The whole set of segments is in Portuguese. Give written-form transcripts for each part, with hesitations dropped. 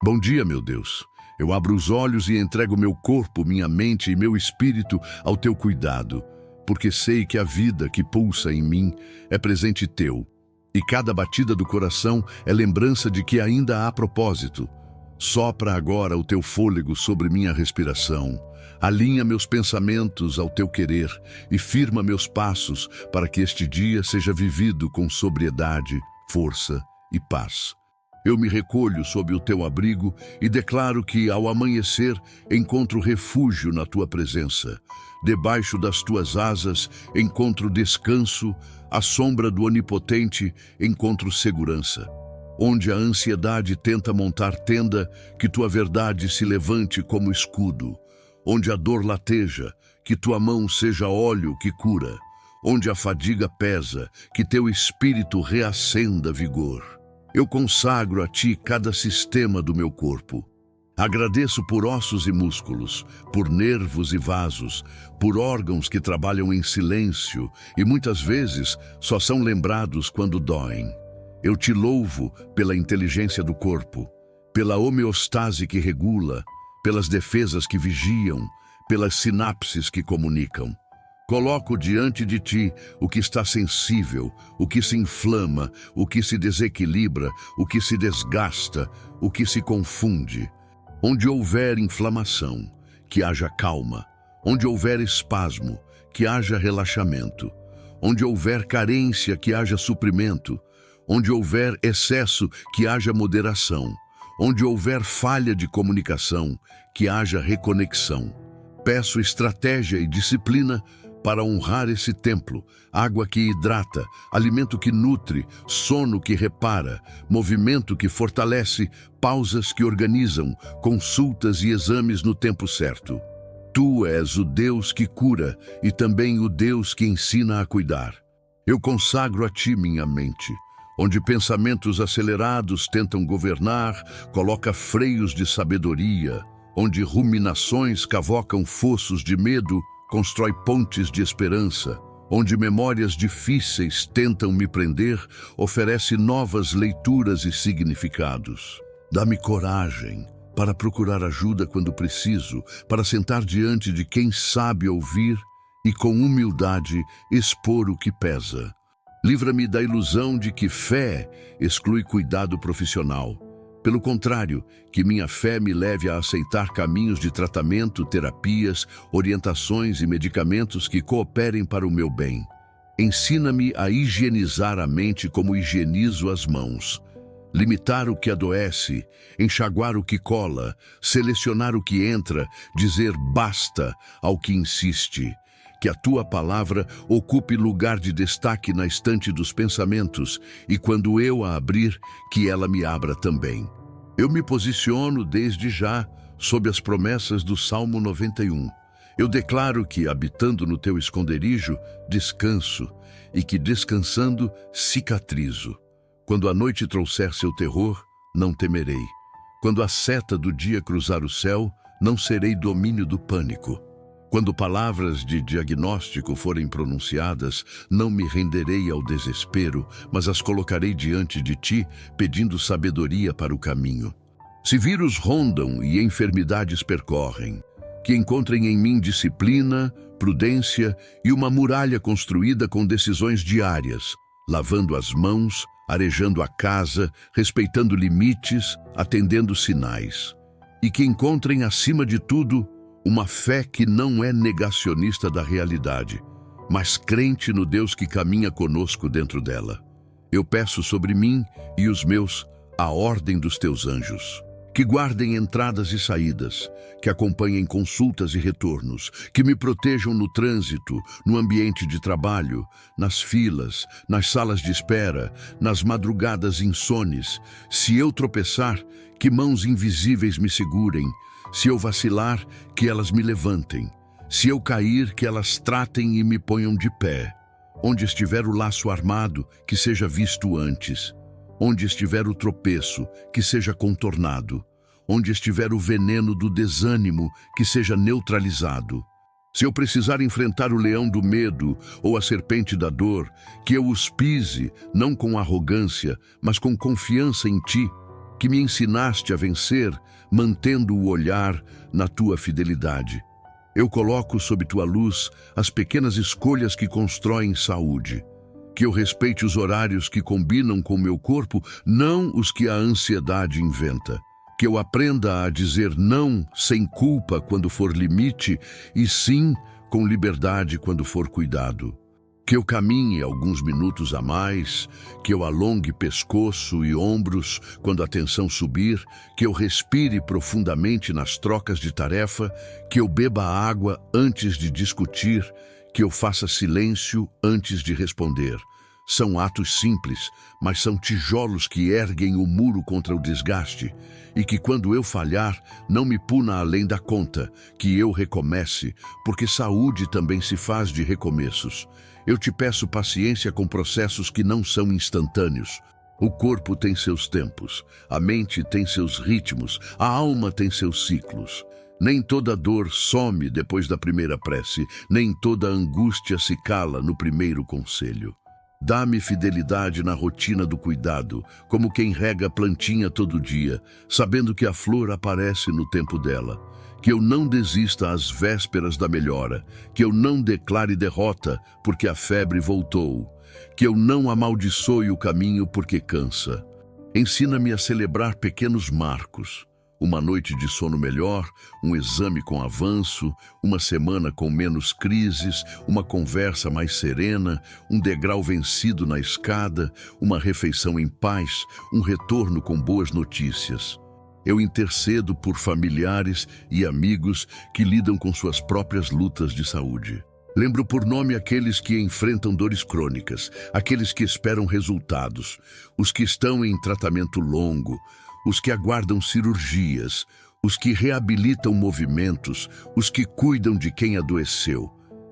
Bom dia, meu Deus. Eu abro os olhos e entrego meu corpo, minha mente e meu espírito ao teu cuidado, porque sei que a vida que pulsa em mim é presente teu, e cada batida do coração é lembrança de que ainda há propósito. Sopra agora o teu fôlego sobre minha respiração, alinha meus pensamentos ao teu querer e firma meus passos para que este dia seja vivido com sobriedade, força e paz. Eu me recolho sob o teu abrigo e declaro que, ao amanhecer, encontro refúgio na tua presença. Debaixo das tuas asas, encontro descanso, à sombra do Onipotente, encontro segurança. Onde a ansiedade tenta montar tenda, que tua verdade se levante como escudo. Onde a dor lateja, que tua mão seja óleo que cura. Onde a fadiga pesa, que teu espírito reacenda vigor. Eu consagro a ti cada sistema do meu corpo. Agradeço por ossos e músculos, por nervos e vasos, por órgãos que trabalham em silêncio e muitas vezes só são lembrados quando doem. Eu te louvo pela inteligência do corpo, pela homeostase que regula, pelas defesas que vigiam, pelas sinapses que comunicam. Coloco diante de ti o que está sensível, o que se inflama, o que se desequilibra, o que se desgasta, o que se confunde. Onde houver inflamação, que haja calma. Onde houver espasmo, que haja relaxamento. Onde houver carência, que haja suprimento. Onde houver excesso, que haja moderação. Onde houver falha de comunicação, que haja reconexão. Peço estratégia e disciplina para honrar esse templo, água que hidrata, alimento que nutre, sono que repara, movimento que fortalece, pausas que organizam, consultas e exames no tempo certo. Tu és o Deus que cura e também o Deus que ensina a cuidar. Eu consagro a ti minha mente, onde pensamentos acelerados tentam governar, coloca freios de sabedoria, onde ruminações cavocam fossos de medo, constrói pontes de esperança, onde memórias difíceis tentam me prender, oferece novas leituras e significados. Dá-me coragem para procurar ajuda quando preciso, para sentar diante de quem sabe ouvir e, com humildade, expor o que pesa. Livra-me da ilusão de que fé exclui cuidado profissional. Pelo contrário, que minha fé me leve a aceitar caminhos de tratamento, terapias, orientações e medicamentos que cooperem para o meu bem. Ensina-me a higienizar a mente como higienizo as mãos. Limitar o que adoece, enxaguar o que cola, selecionar o que entra, dizer basta ao que insiste. Que a tua palavra ocupe lugar de destaque na estante dos pensamentos e quando eu a abrir, que ela me abra também. Eu me posiciono desde já sob as promessas do Salmo 91. Eu declaro que, habitando no teu esconderijo, descanso e que, descansando, cicatrizo. Quando a noite trouxer seu terror, não temerei. Quando a seta do dia cruzar o céu, não serei domínio do pânico. Quando palavras de diagnóstico forem pronunciadas, não me renderei ao desespero, mas as colocarei diante de ti, pedindo sabedoria para o caminho. Se vírus rondam e enfermidades percorrem, que encontrem em mim disciplina, prudência e uma muralha construída com decisões diárias, lavando as mãos, arejando a casa, respeitando limites, atendendo sinais. E que encontrem, acima de tudo, uma fé que não é negacionista da realidade, mas crente no Deus que caminha conosco dentro dela. Eu peço sobre mim e os meus a ordem dos teus anjos, que guardem entradas e saídas, que acompanhem consultas e retornos, que me protejam no trânsito, no ambiente de trabalho, nas filas, nas salas de espera, nas madrugadas insones. Se eu tropeçar, que mãos invisíveis me segurem. Se eu vacilar, que elas me levantem. Se eu cair, que elas tratem e me ponham de pé. Onde estiver o laço armado, que seja visto antes. Onde estiver o tropeço, que seja contornado. Onde estiver o veneno do desânimo, que seja neutralizado. Se eu precisar enfrentar o leão do medo ou a serpente da dor, que eu os pise, não com arrogância, mas com confiança em ti. que me ensinaste a vencer, mantendo o olhar na tua fidelidade. Eu coloco sob tua luz as pequenas escolhas que constroem saúde. Que eu respeite os horários que combinam com meu corpo, não os que a ansiedade inventa. Que eu aprenda a dizer não sem culpa quando for limite e sim com liberdade quando for cuidado. Que eu caminhe alguns minutos a mais, que eu alongue pescoço e ombros quando a tensão subir, que eu respire profundamente nas trocas de tarefa, que eu beba água antes de discutir, que eu faça silêncio antes de responder. São atos simples, mas são tijolos que erguem o muro contra o desgaste, e que quando eu falhar, não me puna além da conta, que eu recomece, porque saúde também se faz de recomeços. Eu te peço paciência com processos que não são instantâneos. O corpo tem seus tempos, a mente tem seus ritmos, a alma tem seus ciclos. Nem toda dor some depois da primeira prece, nem toda angústia se cala no primeiro conselho. Dá-me fidelidade na rotina do cuidado, como quem rega a plantinha todo dia, sabendo que a flor aparece no tempo dela. Que eu não desista às vésperas da melhora, que eu não declare derrota porque a febre voltou, que eu não amaldiçoe o caminho porque cansa. Ensina-me a celebrar pequenos marcos. Uma noite de sono melhor, um exame com avanço, uma semana com menos crises, uma conversa mais serena, um degrau vencido na escada, uma refeição em paz, um retorno com boas notícias. Eu intercedo por familiares e amigos que lidam com suas próprias lutas de saúde. Lembro por nome aqueles que enfrentam dores crônicas, aqueles que esperam resultados, os que estão em tratamento longo, os que aguardam cirurgias, os que reabilitam movimentos, os que cuidam de quem adoeceu.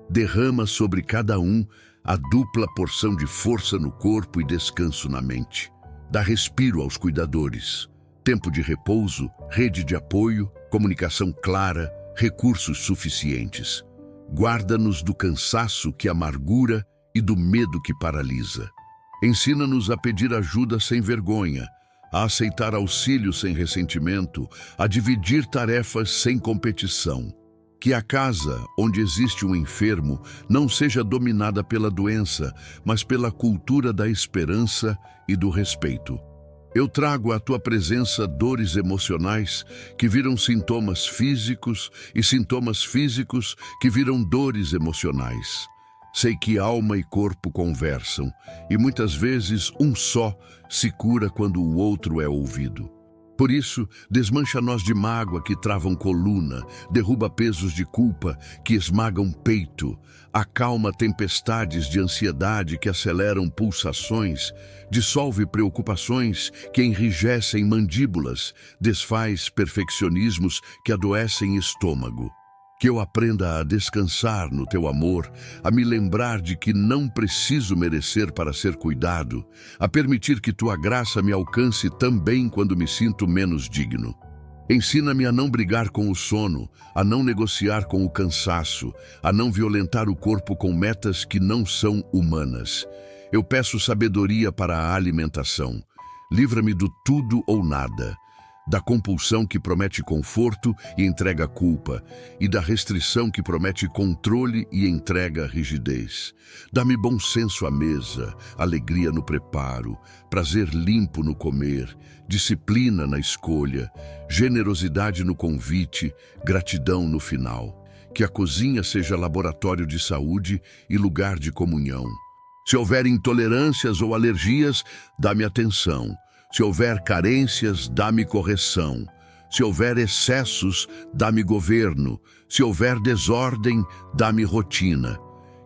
Derrama sobre cada um a dupla porção de força no corpo e descanso na mente. Dá respiro aos cuidadores. Tempo de repouso, rede de apoio, comunicação clara, recursos suficientes. Guarda-nos do cansaço que amargura e do medo que paralisa. Ensina-nos a pedir ajuda sem vergonha, a aceitar auxílio sem ressentimento, a dividir tarefas sem competição. Que a casa onde existe um enfermo não seja dominada pela doença, mas pela cultura da esperança e do respeito. Eu trago à tua presença dores emocionais que viram sintomas físicos e sintomas físicos que viram dores emocionais. Sei que alma e corpo conversam e muitas vezes um só se cura quando o outro é ouvido. Por isso, desmancha nós de mágoa que travam coluna, derruba pesos de culpa que esmagam peito, acalma tempestades de ansiedade que aceleram pulsações, dissolve preocupações que enrijecem mandíbulas, desfaz perfeccionismos que adoecem estômago. Que eu aprenda a descansar no teu amor, a me lembrar de que não preciso merecer para ser cuidado, a permitir que tua graça me alcance também quando me sinto menos digno. Ensina-me a não brigar com o sono, a não negociar com o cansaço, a não violentar o corpo com metas que não são humanas. Eu peço sabedoria para a alimentação. Livra-me do tudo ou nada, da compulsão que promete conforto e entrega culpa, e da restrição que promete controle e entrega rigidez. Dá-me bom senso à mesa, alegria no preparo, prazer limpo no comer, disciplina na escolha, generosidade no convite, gratidão no final. Que a cozinha seja laboratório de saúde e lugar de comunhão. Se houver intolerâncias ou alergias, dá-me atenção. Se houver carências, dá-me correção. Se houver excessos, dá-me governo. Se houver desordem, dá-me rotina.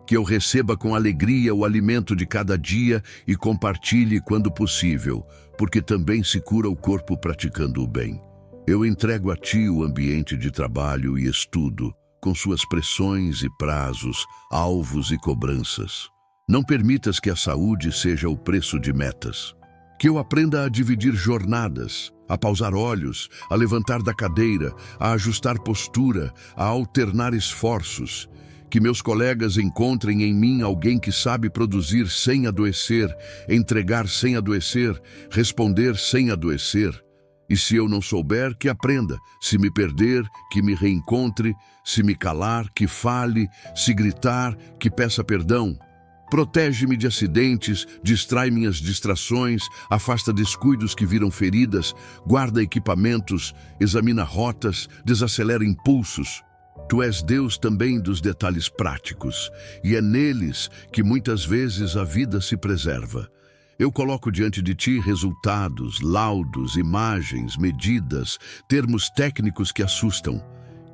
Que eu receba com alegria o alimento de cada dia e compartilhe quando possível, porque também se cura o corpo praticando o bem. Eu entrego a ti o ambiente de trabalho e estudo, com suas pressões e prazos, alvos e cobranças. Não permitas que a saúde seja o preço de metas. Que eu aprenda a dividir jornadas, a pausar olhos, a levantar da cadeira, a ajustar postura, a alternar esforços. Que meus colegas encontrem em mim alguém que sabe produzir sem adoecer, entregar sem adoecer, responder sem adoecer. E se eu não souber, que aprenda. Se me perder, que me reencontre. Se me calar, que fale. Se gritar, que peça perdão. Protege-me de acidentes, distrai minhas distrações, afasta descuidos que viram feridas, guarda equipamentos, examina rotas, desacelera impulsos. Tu és Deus também dos detalhes práticos, e é neles que muitas vezes a vida se preserva. Eu coloco diante de ti resultados, laudos, imagens, medidas, termos técnicos que assustam.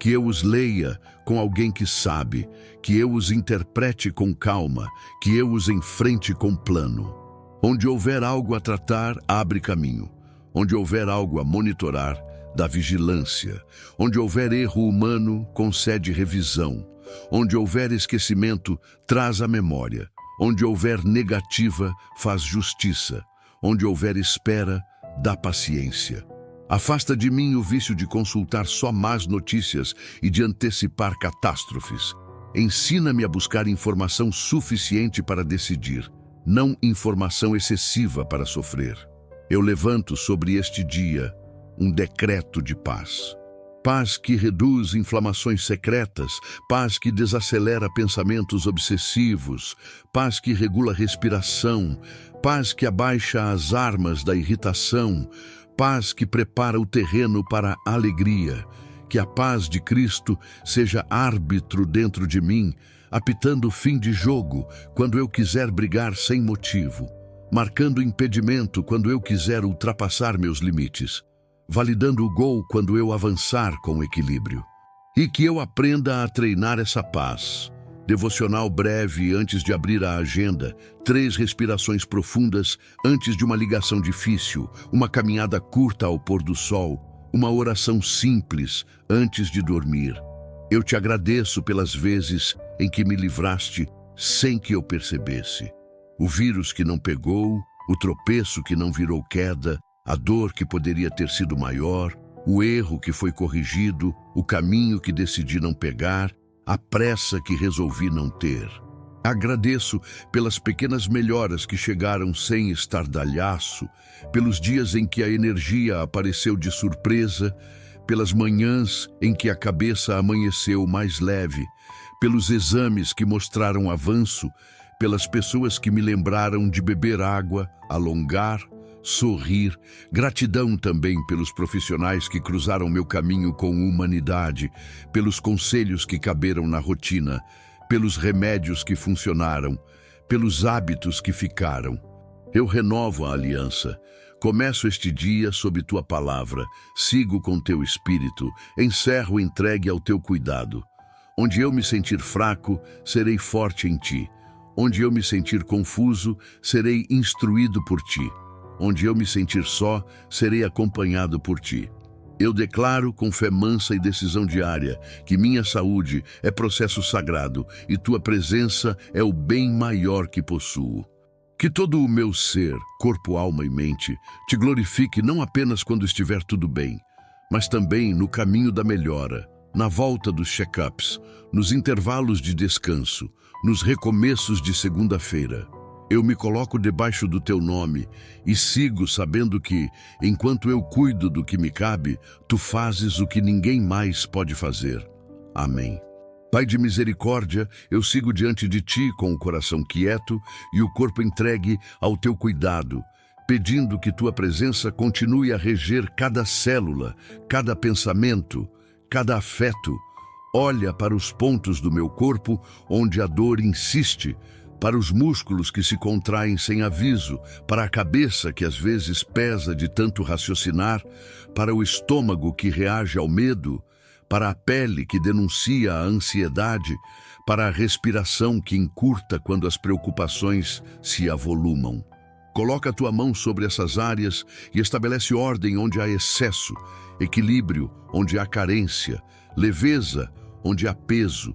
Que eu os leia com alguém que sabe, que eu os interprete com calma, que eu os enfrente com plano. Onde houver algo a tratar, abre caminho. Onde houver algo a monitorar, dá vigilância. Onde houver erro humano, concede revisão. Onde houver esquecimento, traz a memória. Onde houver negativa, faz justiça. Onde houver espera, dá paciência. Afasta de mim o vício de consultar só más notícias e de antecipar catástrofes. Ensina-me a buscar informação suficiente para decidir, não informação excessiva para sofrer. Eu levanto sobre este dia um decreto de paz. Paz que reduz inflamações secretas, paz que desacelera pensamentos obsessivos, paz que regula a respiração, paz que abaixa as armas da irritação, paz que prepara o terreno para a alegria. Que a paz de Cristo seja árbitro dentro de mim, apitando o fim de jogo quando eu quiser brigar sem motivo, marcando impedimento quando eu quiser ultrapassar meus limites, validando o gol quando eu avançar com equilíbrio. E que eu aprenda a treinar essa paz. Devocional breve antes de abrir a agenda, 3 respirações profundas antes de uma ligação difícil, uma caminhada curta ao pôr do sol, uma oração simples antes de dormir. Eu te agradeço pelas vezes em que me livraste sem que eu percebesse. O vírus que não pegou, o tropeço que não virou queda, a dor que poderia ter sido maior, o erro que foi corrigido, o caminho que decidi não pegar, a pressa que resolvi não ter. Agradeço pelas pequenas melhoras que chegaram sem estardalhaço, pelos dias em que a energia apareceu de surpresa, pelas manhãs em que a cabeça amanheceu mais leve, pelos exames que mostraram avanço, pelas pessoas que me lembraram de beber água, alongar, sorrir. Gratidão também pelos profissionais que cruzaram meu caminho com humanidade, pelos conselhos que caberam na rotina, pelos remédios que funcionaram, pelos hábitos que ficaram. Eu renovo a aliança. Começo este dia sob tua palavra, sigo com teu espírito, encerro entregue ao teu cuidado. Onde eu me sentir fraco, serei forte em ti. Onde eu me sentir confuso, serei instruído por ti. Onde eu me sentir só, serei acompanhado por ti. Eu declaro com fé mansa e decisão diária que minha saúde é processo sagrado e tua presença é o bem maior que possuo. Que todo o meu ser, corpo, alma e mente, te glorifique não apenas quando estiver tudo bem, mas também no caminho da melhora, na volta dos check-ups, nos intervalos de descanso, nos recomeços de segunda-feira. Eu me coloco debaixo do teu nome e sigo sabendo que, enquanto eu cuido do que me cabe, tu fazes o que ninguém mais pode fazer. Amém. Pai de misericórdia, eu sigo diante de ti com o coração quieto e o corpo entregue ao teu cuidado, pedindo que tua presença continue a reger cada célula, cada pensamento, cada afeto. Olha para os pontos do meu corpo onde a dor insiste, para os músculos que se contraem sem aviso, para a cabeça que às vezes pesa de tanto raciocinar, para o estômago que reage ao medo, para a pele que denuncia a ansiedade, para a respiração que encurta quando as preocupações se avolumam. Coloca a tua mão sobre essas áreas e estabelece ordem onde há excesso, equilíbrio onde há carência, leveza onde há peso.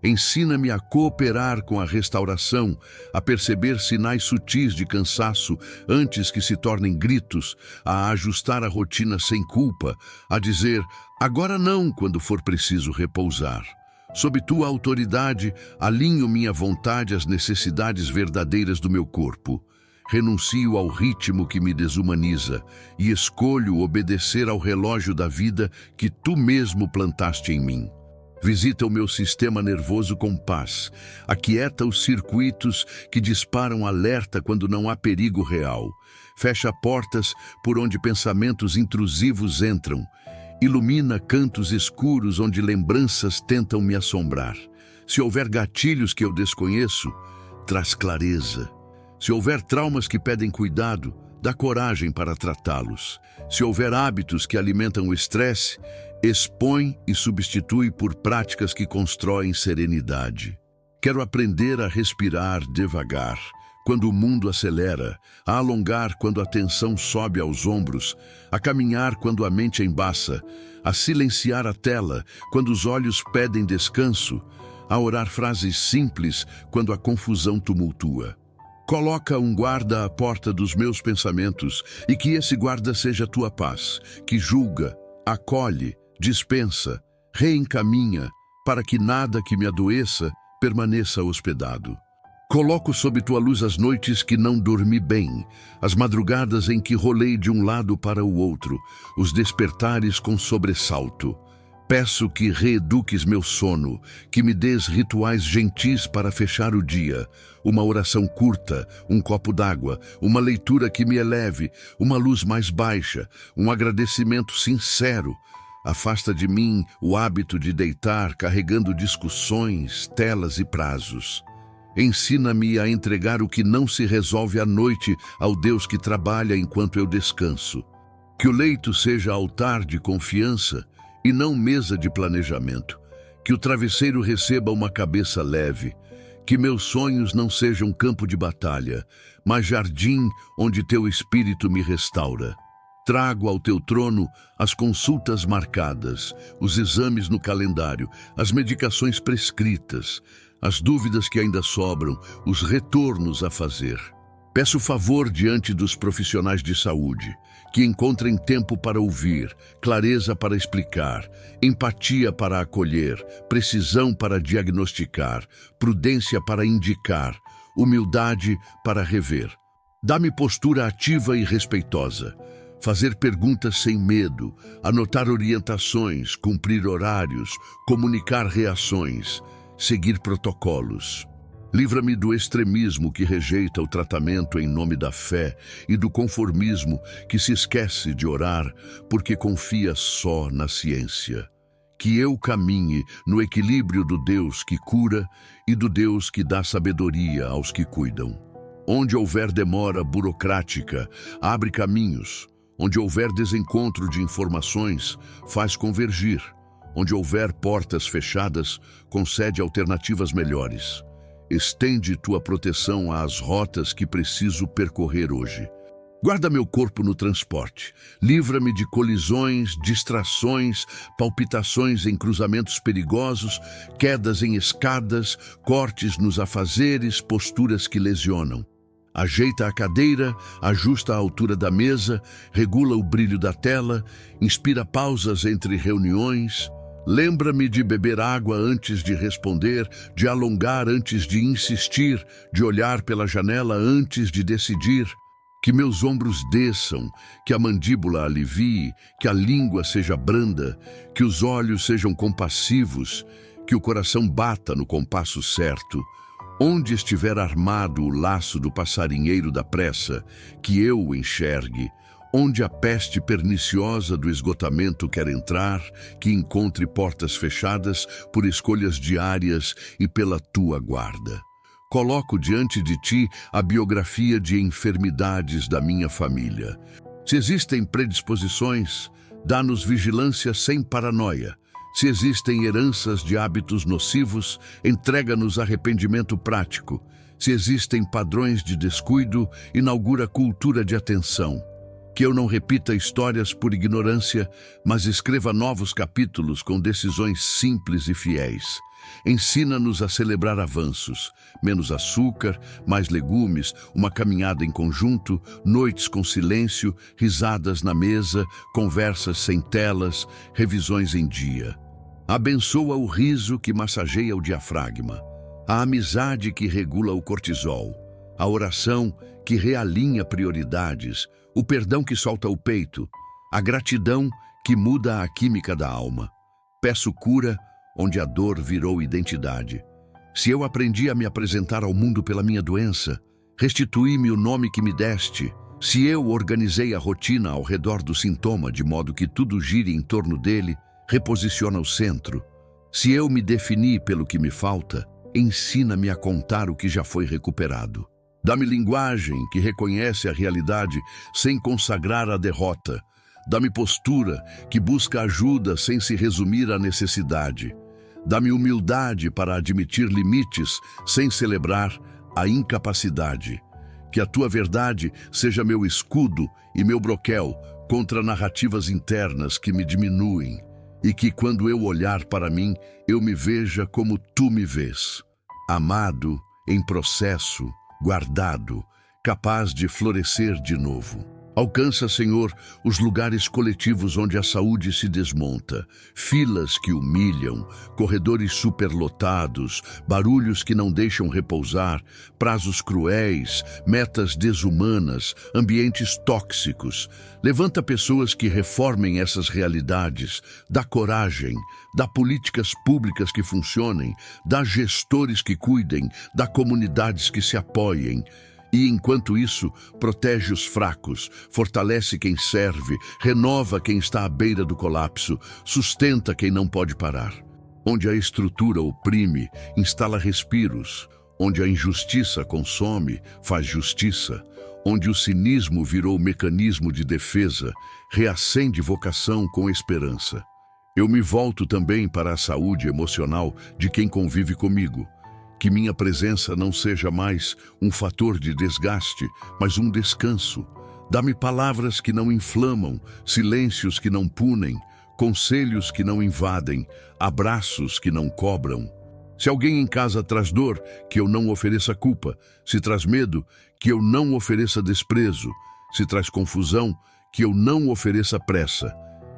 Ensina-me a cooperar com a restauração, a perceber sinais sutis de cansaço antes que se tornem gritos, a ajustar a rotina sem culpa, a dizer, agora não, quando for preciso repousar. Sob tua autoridade, alinho minha vontade às necessidades verdadeiras do meu corpo. renuncio ao ritmo que me desumaniza e escolho obedecer ao relógio da vida que tu mesmo plantaste em mim. Visita o meu sistema nervoso com paz, aquieta os circuitos que disparam alerta quando não há perigo real, fecha portas por onde pensamentos intrusivos entram, ilumina cantos escuros onde lembranças tentam me assombrar. Se houver gatilhos que eu desconheço, traz clareza. Se houver traumas que pedem cuidado, dá coragem para tratá-los. Se houver hábitos que alimentam o estresse, expõe e substitui por práticas que constroem serenidade. Quero aprender a respirar devagar, quando o mundo acelera, a alongar quando a tensão sobe aos ombros, a caminhar quando a mente embaça, a silenciar a tela quando os olhos pedem descanso, a orar frases simples quando a confusão tumultua. Coloca um guarda à porta dos meus pensamentos e que esse guarda seja tua paz, que julga, acolhe, dispensa, reencaminha, para que nada que me adoeça permaneça hospedado. Coloco sob tua luz as noites que não dormi bem, as madrugadas em que rolei de um lado para o outro, os despertares com sobressalto. Peço que reeduques meu sono, que me des rituais gentis para fechar o dia, uma oração curta, um copo d'água, uma leitura que me eleve, uma luz mais baixa, um agradecimento sincero. Afasta de mim o hábito de deitar carregando discussões, telas e prazos. Ensina-me a entregar o que não se resolve à noite ao Deus que trabalha enquanto eu descanso. Que o leito seja altar de confiança e não mesa de planejamento. Que o travesseiro receba uma cabeça leve. Que meus sonhos não sejam campo de batalha, mas jardim onde teu espírito me restaura. Trago ao teu trono as consultas marcadas, os exames no calendário, as medicações prescritas, as dúvidas que ainda sobram, os retornos a fazer. Peço favor diante dos profissionais de saúde, que encontrem tempo para ouvir, clareza para explicar, empatia para acolher, precisão para diagnosticar, prudência para indicar, humildade para rever. Dá-me postura ativa e respeitosa. Fazer perguntas sem medo, anotar orientações, cumprir horários, comunicar reações, seguir protocolos. Livra-me do extremismo que rejeita o tratamento em nome da fé e do conformismo que se esquece de orar porque confia só na ciência. Que eu caminhe no equilíbrio do Deus que cura e do Deus que dá sabedoria aos que cuidam. Onde houver demora burocrática, abre caminhos. Onde houver desencontro de informações, faz convergir. Onde houver portas fechadas, concede alternativas melhores. Estende tua proteção às rotas que preciso percorrer hoje. Guarda meu corpo no transporte. Livra-me de colisões, distrações, palpitações em cruzamentos perigosos, quedas em escadas, cortes nos afazeres, posturas que lesionam. Ajeita a cadeira, ajusta a altura da mesa, regula o brilho da tela, inspira pausas entre reuniões. Lembra-me de beber água antes de responder, de alongar antes de insistir, de olhar pela janela antes de decidir. Que meus ombros desçam, que a mandíbula alivie, que a língua seja branda, que os olhos sejam compassivos, que o coração bata no compasso certo. Onde estiver armado o laço do passarinheiro da pressa, que eu o enxergue. Onde a peste perniciosa do esgotamento quer entrar, que encontre portas fechadas por escolhas diárias e pela tua guarda. Coloco diante de ti a biografia de enfermidades da minha família. Se existem predisposições, dá-nos vigilância sem paranoia. Se existem heranças de hábitos nocivos, entrega-nos arrependimento prático. Se existem padrões de descuido, inaugura cultura de atenção. Que eu não repita histórias por ignorância, mas escreva novos capítulos com decisões simples e fiéis. Ensina-nos a celebrar avanços, menos açúcar, mais legumes, uma caminhada em conjunto, noites com silêncio, risadas na mesa, conversas sem telas, revisões em dia. Abençoa o riso que massageia o diafragma, a amizade que regula o cortisol, a oração que realinha prioridades, o perdão que solta o peito, a gratidão que muda a química da alma. Peço cura onde a dor virou identidade. Se eu aprendi a me apresentar ao mundo pela minha doença, restituí-me o nome que me deste. Se eu organizei a rotina ao redor do sintoma de modo que tudo gire em torno dele, reposiciona o centro. Se eu me defini pelo que me falta, ensina-me a contar o que já foi recuperado. Dá-me linguagem que reconhece a realidade sem consagrar a derrota. Dá-me postura que busca ajuda sem se resumir à necessidade. Dá-me humildade para admitir limites sem celebrar a incapacidade. Que a tua verdade seja meu escudo e meu broquel contra narrativas internas que me diminuem. E que quando eu olhar para mim, eu me veja como tu me vês. Amado, em processo, guardado, capaz de florescer de novo. Alcança, Senhor, os lugares coletivos onde a saúde se desmonta, filas que humilham, corredores superlotados, barulhos que não deixam repousar, prazos cruéis, metas desumanas, ambientes tóxicos. Levanta pessoas que reformem essas realidades, dá coragem, dá políticas públicas que funcionem, dá gestores que cuidem, dá comunidades que se apoiem. E, enquanto isso, protege os fracos, fortalece quem serve, renova quem está à beira do colapso, sustenta quem não pode parar. Onde a estrutura oprime, instala respiros. Onde a injustiça consome, faz justiça. Onde o cinismo virou mecanismo de defesa, reacende vocação com esperança. Eu me volto também para a saúde emocional de quem convive comigo. Que minha presença não seja mais um fator de desgaste, mas um descanso. Dá-me palavras que não inflamam, silêncios que não punem, conselhos que não invadem, abraços que não cobram. Se alguém em casa traz dor, que eu não ofereça culpa. Se traz medo, que eu não ofereça desprezo. Se traz confusão, que eu não ofereça pressa.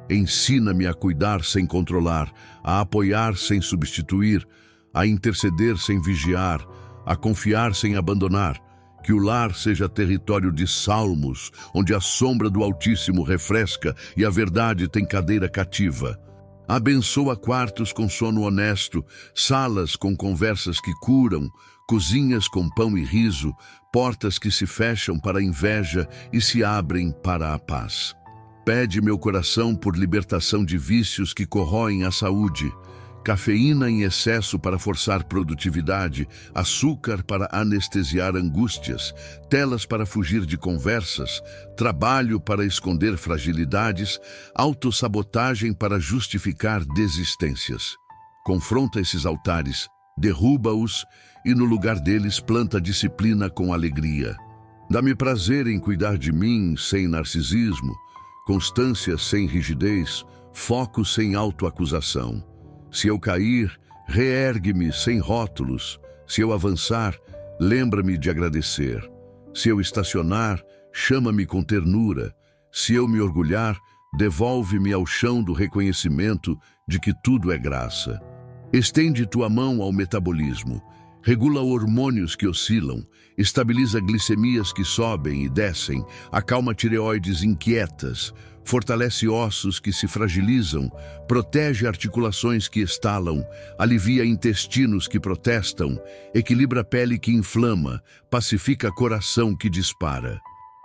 Ensina-me a cuidar sem controlar, a apoiar sem substituir, a interceder sem vigiar, a confiar sem abandonar. Que o lar seja território de salmos, onde a sombra do Altíssimo refresca e a verdade tem cadeira cativa. Abençoa quartos com sono honesto, salas com conversas que curam, cozinhas com pão e riso, portas que se fecham para a inveja e se abrem para a paz. Pede meu coração por libertação de vícios que corroem a saúde, cafeína em excesso para forçar produtividade, açúcar para anestesiar angústias, telas para fugir de conversas, trabalho para esconder fragilidades, autossabotagem para justificar desistências. Confronta esses altares, derruba-os e no lugar deles planta disciplina com alegria. Dá-me prazer em cuidar de mim sem narcisismo, constância sem rigidez, foco sem autoacusação. Se eu cair, reergue-me sem rótulos. Se eu avançar, lembra-me de agradecer. Se eu estacionar, chama-me com ternura. Se eu me orgulhar, devolve-me ao chão do reconhecimento de que tudo é graça. Estende tua mão ao metabolismo. Regula hormônios que oscilam, estabiliza glicemias que sobem e descem, acalma tireoides inquietas, fortalece ossos que se fragilizam, protege articulações que estalam, alivia intestinos que protestam, equilibra a pele que inflama, pacifica coração que dispara.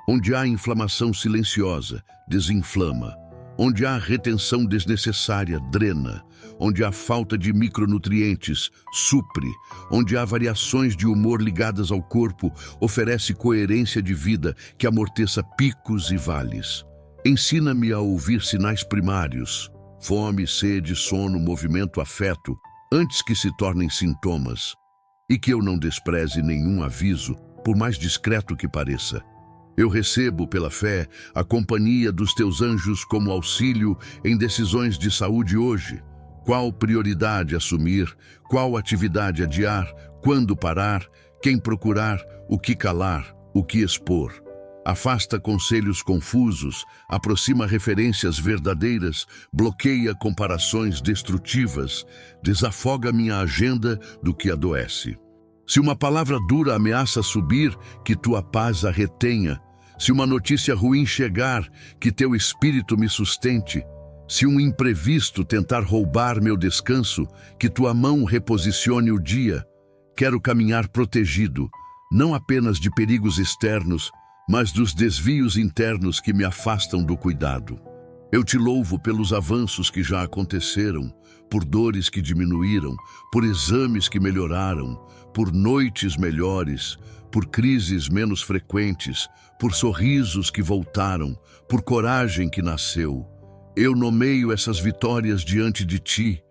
Onde há inflamação silenciosa, desinflama. Onde há retenção desnecessária, drena. Onde há falta de micronutrientes, supre. Onde há variações de humor ligadas ao corpo, oferece coerência de vida que amorteça picos e vales. Ensina-me a ouvir sinais primários, fome, sede, sono, movimento, afeto, antes que se tornem sintomas. E que eu não despreze nenhum aviso, por mais discreto que pareça. Eu recebo, pela fé, a companhia dos teus anjos como auxílio em decisões de saúde hoje. Qual prioridade assumir, qual atividade adiar, quando parar, quem procurar, o que calar, o que expor. Afasta conselhos confusos, aproxima referências verdadeiras, bloqueia comparações destrutivas, desafoga minha agenda do que adoece. Se uma palavra dura ameaça subir, que tua paz a retenha. Se uma notícia ruim chegar, que teu espírito me sustente. Se um imprevisto tentar roubar meu descanso, que tua mão reposicione o dia. Quero caminhar protegido, não apenas de perigos externos, mas dos desvios internos que me afastam do cuidado. Eu te louvo pelos avanços que já aconteceram, por dores que diminuíram, por exames que melhoraram, por noites melhores, por crises menos frequentes, por sorrisos que voltaram, por coragem que nasceu. Eu nomeio essas vitórias diante de ti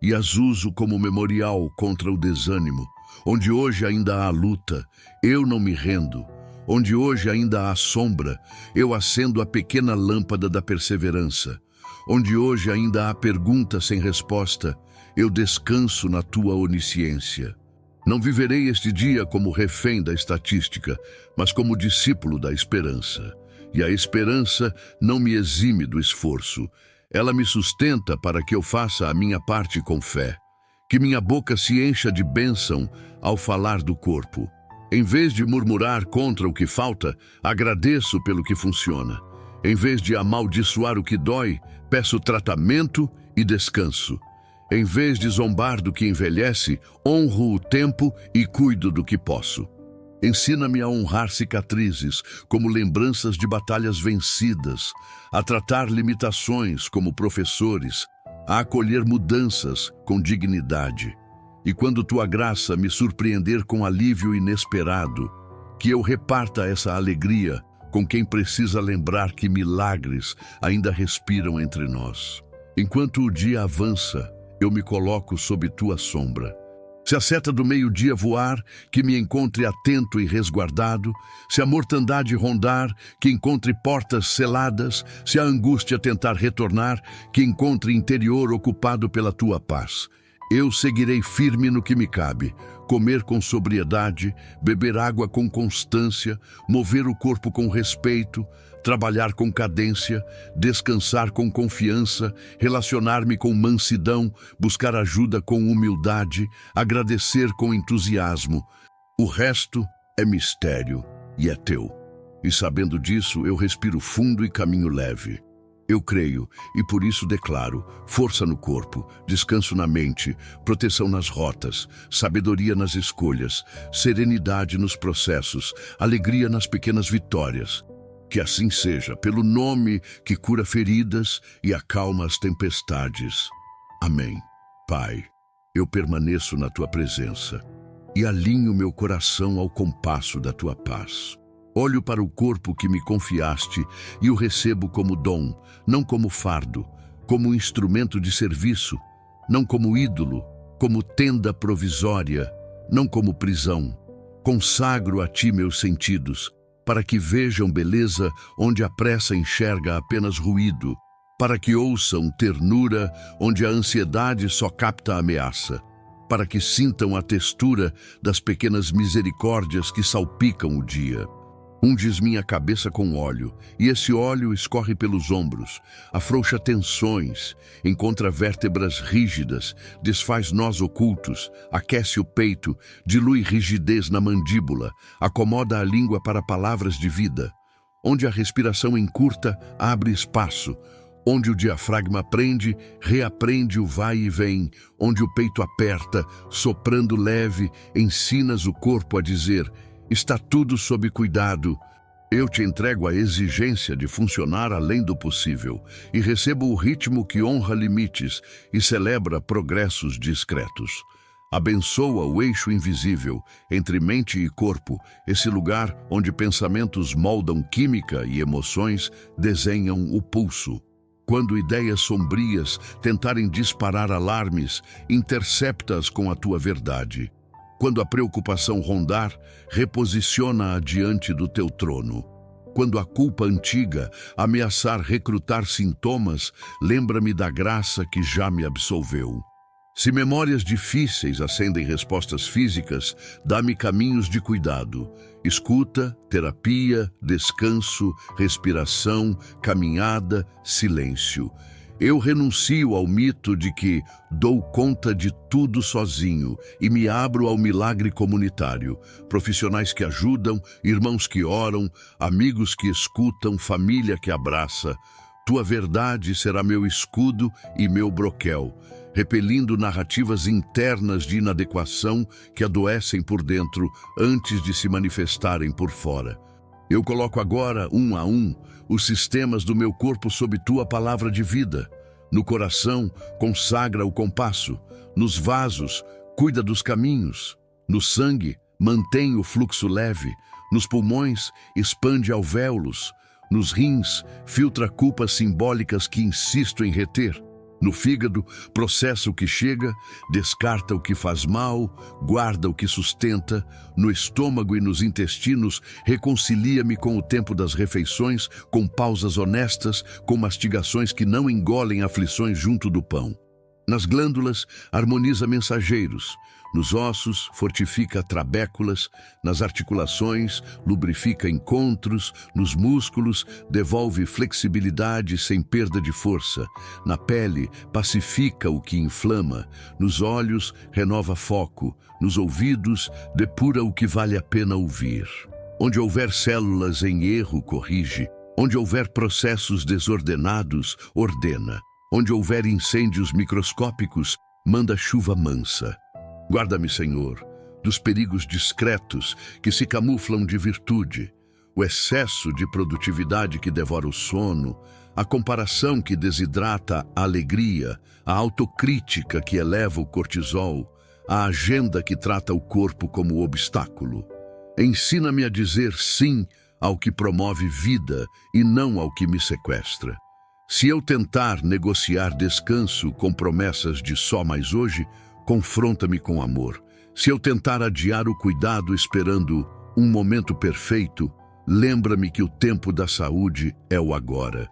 e as uso como memorial contra o desânimo. Onde hoje ainda há luta, eu não me rendo. Onde hoje ainda há sombra, eu acendo a pequena lâmpada da perseverança. Onde hoje ainda há pergunta sem resposta, eu descanso na tua onisciência. Não viverei este dia como refém da estatística, mas como discípulo da esperança. E a esperança não me exime do esforço. Ela me sustenta para que eu faça a minha parte com fé. Que minha boca se encha de bênção ao falar do corpo. Em vez de murmurar contra o que falta, agradeço pelo que funciona. Em vez de amaldiçoar o que dói, peço tratamento e descanso. Em vez de zombar do que envelhece, honro o tempo e cuido do que posso. Ensina-me a honrar cicatrizes como lembranças de batalhas vencidas, a tratar limitações como professores, a acolher mudanças com dignidade. E quando tua graça me surpreender com alívio inesperado, que eu reparta essa alegria com quem precisa lembrar que milagres ainda respiram entre nós. Enquanto o dia avança, eu me coloco sob tua sombra. Se a seta do meio-dia voar, que me encontre atento e resguardado. Se a mortandade rondar, que encontre portas seladas. Se a angústia tentar retornar, que encontre interior ocupado pela tua paz. Eu seguirei firme no que me cabe, comer com sobriedade, beber água com constância, mover o corpo com respeito, trabalhar com cadência, descansar com confiança, relacionar-me com mansidão, buscar ajuda com humildade, agradecer com entusiasmo. O resto é mistério e é teu. E sabendo disso, eu respiro fundo e caminho leve. Eu creio e por isso declaro força no corpo, descanso na mente, proteção nas rotas, sabedoria nas escolhas, serenidade nos processos, alegria nas pequenas vitórias. Que assim seja, pelo nome que cura feridas e acalma as tempestades. Amém. Pai, eu permaneço na tua presença e alinho meu coração ao compasso da tua paz. Olho para o corpo que me confiaste e o recebo como dom, não como fardo, como instrumento de serviço, não como ídolo, como tenda provisória, não como prisão. Consagro a ti meus sentidos, para que vejam beleza onde a pressa enxerga apenas ruído, para que ouçam ternura onde a ansiedade só capta a ameaça, para que sintam a textura das pequenas misericórdias que salpicam o dia. Unges minha cabeça com óleo, e esse óleo escorre pelos ombros, afrouxa tensões, encontra vértebras rígidas, desfaz nós ocultos, aquece o peito, dilui rigidez na mandíbula, acomoda a língua para palavras de vida. Onde a respiração encurta, abre espaço. Onde o diafragma prende, reaprende o vai e vem. Onde o peito aperta, soprando leve, ensinas o corpo a dizer: está tudo sob cuidado. Eu te entrego a exigência de funcionar além do possível e recebo o ritmo que honra limites e celebra progressos discretos. Abençoa o eixo invisível entre mente e corpo, esse lugar onde pensamentos moldam química e emoções desenham o pulso. Quando ideias sombrias tentarem disparar alarmes, intercepta-as com a tua verdade. Quando a preocupação rondar, reposiciona-a diante do teu trono. Quando a culpa antiga ameaçar recrutar sintomas, lembra-me da graça que já me absolveu. Se memórias difíceis acendem respostas físicas, dá-me caminhos de cuidado. Escuta, terapia, descanso, respiração, caminhada, silêncio. Eu renuncio ao mito de que dou conta de tudo sozinho e me abro ao milagre comunitário. Profissionais que ajudam, irmãos que oram, amigos que escutam, família que abraça. Tua verdade será meu escudo e meu broquel, repelindo narrativas internas de inadequação que adoecem por dentro antes de se manifestarem por fora. Eu coloco agora, um a um, os sistemas do meu corpo sob tua palavra de vida. No coração, consagra o compasso. Nos vasos, cuida dos caminhos. No sangue, mantém o fluxo leve. Nos pulmões, expande alvéolos. Nos rins, filtra culpas simbólicas que insisto em reter. No fígado, processa o que chega, descarta o que faz mal, guarda o que sustenta. No estômago e nos intestinos, reconcilia-me com o tempo das refeições, com pausas honestas, com mastigações que não engolem aflições junto do pão. Nas glândulas, harmoniza mensageiros. Nos ossos, fortifica trabéculas. Nas articulações, lubrifica encontros. Nos músculos, devolve flexibilidade sem perda de força. Na pele, pacifica o que inflama. Nos olhos, renova foco. Nos ouvidos, depura o que vale a pena ouvir. Onde houver células em erro, corrige. Onde houver processos desordenados, ordena. Onde houver incêndios microscópicos, manda chuva mansa. Guarda-me, Senhor, dos perigos discretos que se camuflam de virtude, o excesso de produtividade que devora o sono, a comparação que desidrata a alegria, a autocrítica que eleva o cortisol, a agenda que trata o corpo como obstáculo. Ensina-me a dizer sim ao que promove vida e não ao que me sequestra. Se eu tentar negociar descanso com promessas de só mais hoje, confronta-me com amor. Se eu tentar adiar o cuidado esperando um momento perfeito, lembra-me que o tempo da saúde é o agora.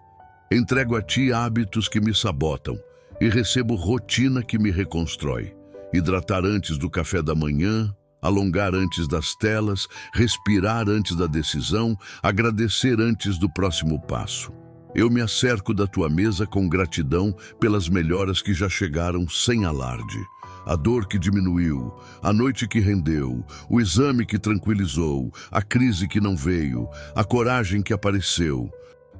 Entrego a ti hábitos que me sabotam e recebo rotina que me reconstrói. Hidratar antes do café da manhã, alongar antes das telas, respirar antes da decisão, agradecer antes do próximo passo. Eu me acerco da tua mesa com gratidão pelas melhoras que já chegaram sem alarde. A dor que diminuiu, a noite que rendeu, o exame que tranquilizou, a crise que não veio, a coragem que apareceu.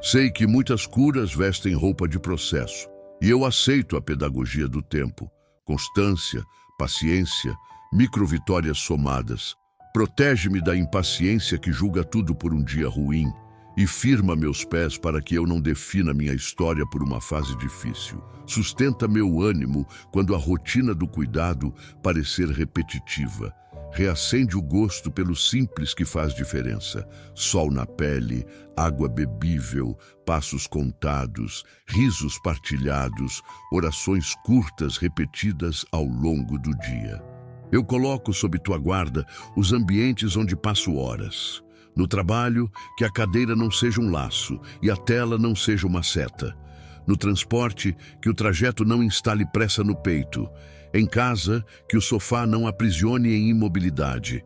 Sei que muitas curas vestem roupa de processo, e eu aceito a pedagogia do tempo. Constância, paciência, microvitórias somadas. Protege-me da impaciência que julga tudo por um dia ruim. E firma meus pés para que eu não defina minha história por uma fase difícil. Sustenta meu ânimo quando a rotina do cuidado parecer repetitiva. Reacende o gosto pelo simples que faz diferença. Sol na pele, água bebível, passos contados, risos partilhados, orações curtas repetidas ao longo do dia. Eu coloco sob tua guarda os ambientes onde passo horas. No trabalho, que a cadeira não seja um laço e a tela não seja uma seta. No transporte, que o trajeto não instale pressa no peito. Em casa, que o sofá não aprisione em imobilidade.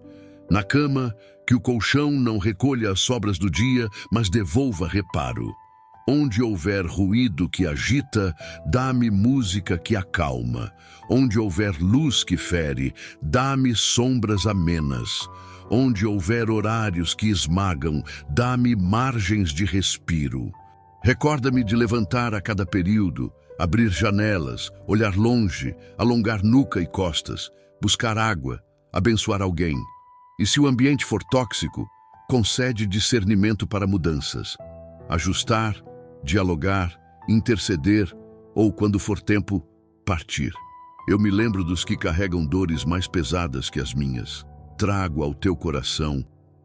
Na cama, que o colchão não recolha as sobras do dia, mas devolva reparo. Onde houver ruído que agita, dá-me música que acalma. Onde houver luz que fere, dá-me sombras amenas. Onde houver horários que esmagam, dá-me margens de respiro. Recorda-me de levantar a cada período, abrir janelas, olhar longe, alongar nuca e costas, buscar água, abençoar alguém. E se o ambiente for tóxico, concede discernimento para mudanças. Ajustar, dialogar, interceder ou, quando for tempo, partir. Eu me lembro dos que carregam dores mais pesadas que as minhas. Trago ao teu coração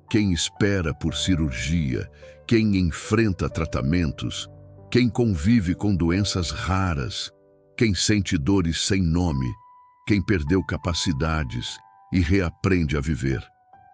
quem espera por cirurgia, quem enfrenta tratamentos, quem convive com doenças raras, quem sente dores sem nome, quem perdeu capacidades e reaprende a viver.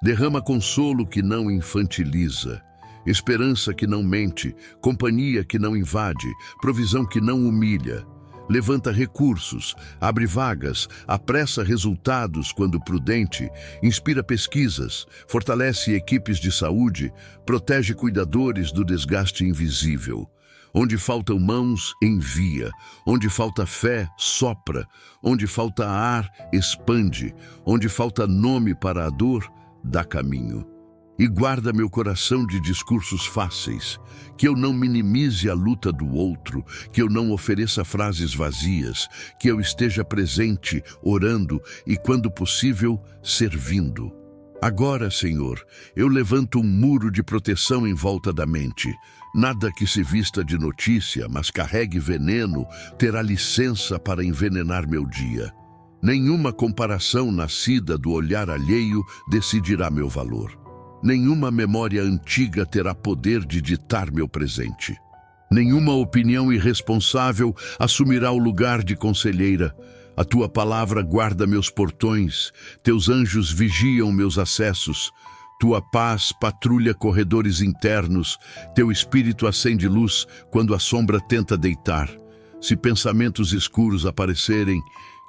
Derrama consolo que não infantiliza, esperança que não mente, companhia que não invade, provisão que não humilha. Levanta recursos, abre vagas, apressa resultados quando prudente, inspira pesquisas, fortalece equipes de saúde, protege cuidadores do desgaste invisível. Onde faltam mãos, envia. Onde falta fé, sopra. Onde falta ar, expande. Onde falta nome para a dor, dá caminho. E guarda meu coração de discursos fáceis, que eu não minimize a luta do outro, que eu não ofereça frases vazias, que eu esteja presente, orando e, quando possível, servindo. Agora, Senhor, eu levanto um muro de proteção em volta da mente. Nada que se vista de notícia, mas carregue veneno, terá licença para envenenar meu dia. Nenhuma comparação nascida do olhar alheio decidirá meu valor. Nenhuma memória antiga terá poder de ditar meu presente. Nenhuma opinião irresponsável assumirá o lugar de conselheira. A tua palavra guarda meus portões, teus anjos vigiam meus acessos. Tua paz patrulha corredores internos, teu espírito acende luz quando a sombra tenta deitar. Se pensamentos escuros aparecerem,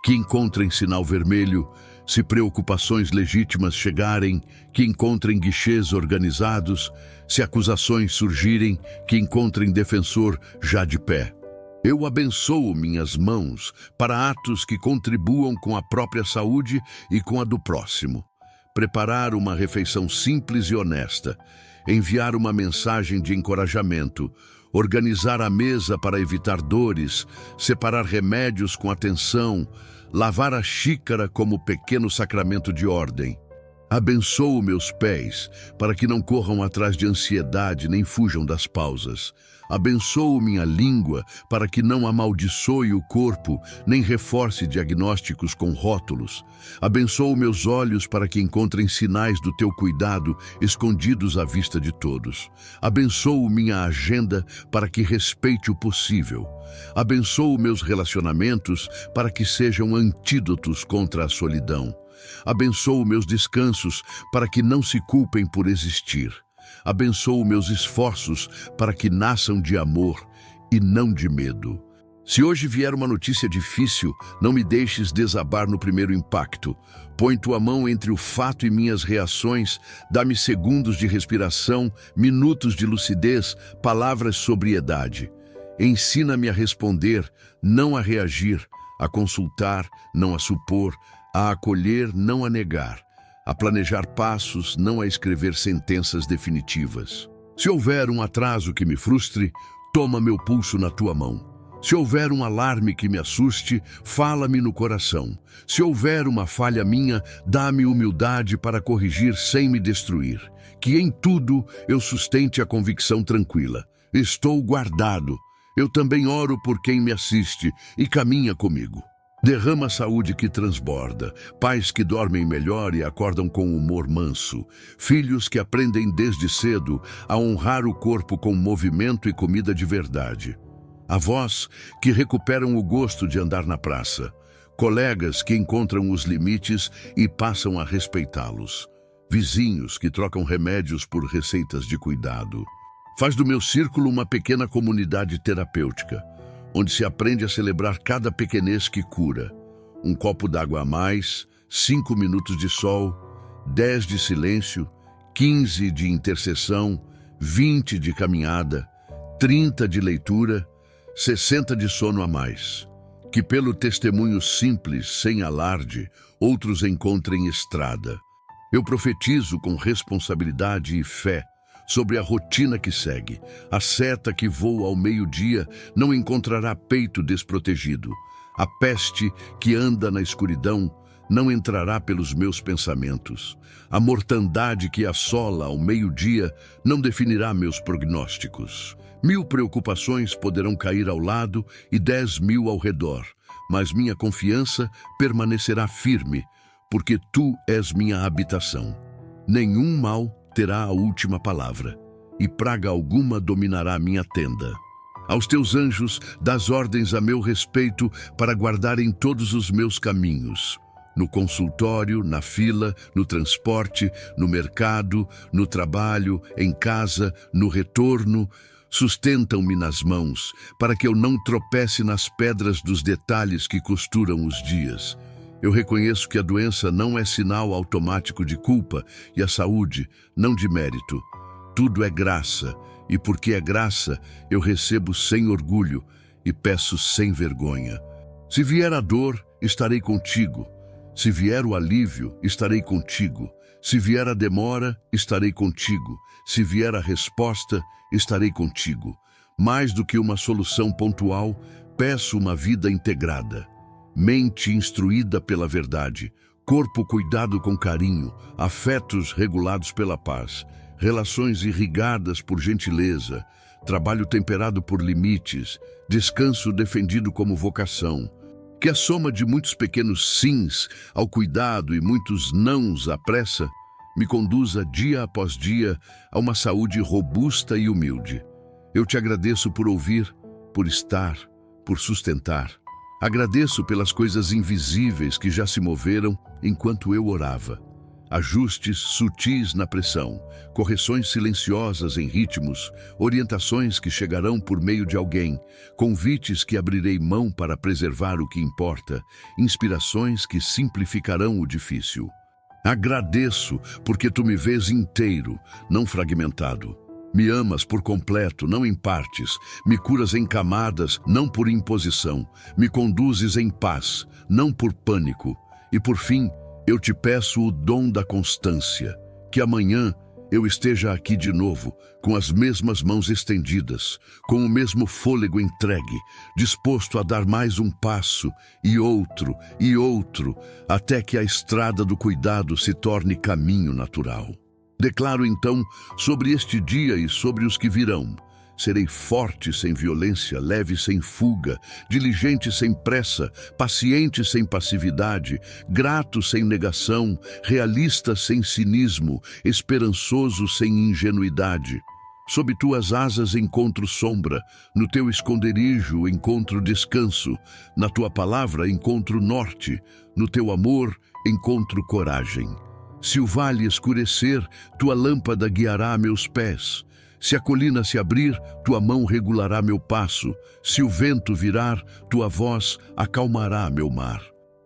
que encontrem sinal vermelho. Se preocupações legítimas chegarem, que encontrem guichês organizados. Se acusações surgirem, que encontrem defensor já de pé. Eu abençoo minhas mãos para atos que contribuam com a própria saúde e com a do próximo. Preparar uma refeição simples e honesta, enviar uma mensagem de encorajamento, organizar a mesa para evitar dores, separar remédios com atenção, lavar a xícara como pequeno sacramento de ordem. Abençoo meus pés, para que não corram atrás de ansiedade nem fujam das pausas. Abençoo minha língua, para que não amaldiçoe o corpo, nem reforce diagnósticos com rótulos. Abençoo meus olhos, para que encontrem sinais do teu cuidado, escondidos à vista de todos. Abençoo minha agenda, para que respeite o possível. Abençoo meus relacionamentos, para que sejam antídotos contra a solidão. Abençoo meus descansos, para que não se culpem por existir. Abençoo meus esforços, para que nasçam de amor e não de medo. Se hoje vier uma notícia difícil, não me deixes desabar no primeiro impacto. Põe tua mão entre o fato e minhas reações, dá-me segundos de respiração, minutos de lucidez, palavras de sobriedade. Ensina-me a responder, não a reagir, a consultar, não a supor, a acolher, não a negar, a planejar passos, não a escrever sentenças definitivas. Se houver um atraso que me frustre, toma meu pulso na tua mão. Se houver um alarme que me assuste, fala-me no coração. Se houver uma falha minha, dá-me humildade para corrigir sem me destruir. Que em tudo eu sustente a convicção tranquila. Estou guardado. Eu também oro por quem me assiste e caminha comigo. Derrama saúde que transborda, pais que dormem melhor e acordam com humor manso, filhos que aprendem desde cedo a honrar o corpo com movimento e comida de verdade, avós que recuperam o gosto de andar na praça, colegas que encontram os limites e passam a respeitá-los, vizinhos que trocam remédios por receitas de cuidado. Faz do meu círculo uma pequena comunidade terapêutica, onde se aprende a celebrar cada pequenez que cura. Um copo d'água a mais, 5 minutos de sol, 10 de silêncio, 15 de intercessão, 20 de caminhada, 30 de leitura, 60 de sono a mais. Que pelo testemunho simples, sem alarde, outros encontrem estrada. Eu profetizo com responsabilidade e fé, sobre a rotina que segue. A seta que voa ao meio-dia não encontrará peito desprotegido. A peste que anda na escuridão não entrará pelos meus pensamentos. A mortandade que assola ao meio-dia não definirá meus prognósticos. 1000 preocupações poderão cair ao lado e 10.000 ao redor, mas minha confiança permanecerá firme, porque tu és minha habitação. Nenhum mal terá a última palavra, e praga alguma dominará minha tenda. Aos teus anjos, dás ordens a meu respeito para guardarem todos os meus caminhos. No consultório, na fila, no transporte, no mercado, no trabalho, em casa, no retorno, sustentam-me nas mãos, para que eu não tropece nas pedras dos detalhes que costuram os dias. Eu reconheço que a doença não é sinal automático de culpa e a saúde não de mérito. Tudo é graça E porque é graça, eu recebo sem orgulho e peço sem vergonha. Se vier a dor, estarei contigo. Se vier o alívio, estarei contigo. Se vier a demora, estarei contigo. Se vier a resposta, estarei contigo. Mais do que uma solução pontual, peço uma vida integrada. Mente instruída pela verdade, corpo cuidado com carinho, afetos regulados pela paz, relações irrigadas por gentileza, trabalho temperado por limites, descanso defendido como vocação. Que a soma de muitos pequenos sims ao cuidado e muitos nãos à pressa me conduza dia após dia a uma saúde robusta e humilde. Eu te agradeço por ouvir, por estar, por sustentar. Agradeço pelas coisas invisíveis que já se moveram enquanto eu orava. Ajustes sutis na pressão, correções silenciosas em ritmos, orientações que chegarão por meio de alguém, convites que abrirei mão para preservar o que importa, inspirações que simplificarão o difícil. Agradeço porque tu me vês inteiro, não fragmentado. Me amas por completo, não em partes. Me curas em camadas, não por imposição. Me conduzes em paz, não por pânico. E por fim, eu te peço o dom da constância, que amanhã eu esteja aqui de novo, com as mesmas mãos estendidas, com o mesmo fôlego entregue, disposto a dar mais um passo, e outro, até que a estrada do cuidado se torne caminho natural. Declaro então sobre este dia e sobre os que virão: serei forte sem violência, leve sem fuga, diligente sem pressa, paciente sem passividade, grato sem negação, realista sem cinismo, esperançoso sem ingenuidade. Sob tuas asas encontro sombra, no teu esconderijo encontro descanso, na tua palavra encontro norte, no teu amor encontro coragem. Se o vale escurecer, tua lâmpada guiará meus pés. Se a colina se abrir, tua mão regulará meu passo. Se o vento virar, tua voz acalmará meu mar.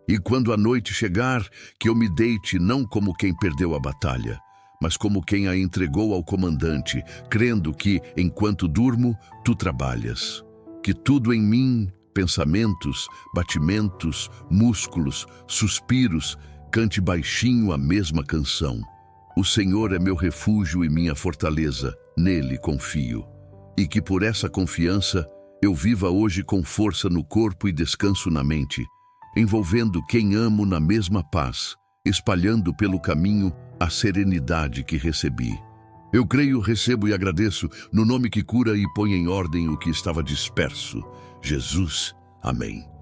E quando a noite chegar, que eu me deite não como quem perdeu a batalha, mas como quem a entregou ao comandante, crendo que, enquanto durmo, tu trabalhas. Que tudo em mim, pensamentos, batimentos, músculos, suspiros, cante baixinho a mesma canção. O Senhor é meu refúgio e minha fortaleza, nele confio. E que por essa confiança eu viva hoje com força no corpo e descanso na mente, envolvendo quem amo na mesma paz, espalhando pelo caminho a serenidade que recebi. Eu creio, recebo e agradeço, no nome que cura e põe em ordem o que estava disperso. Jesus. Amém.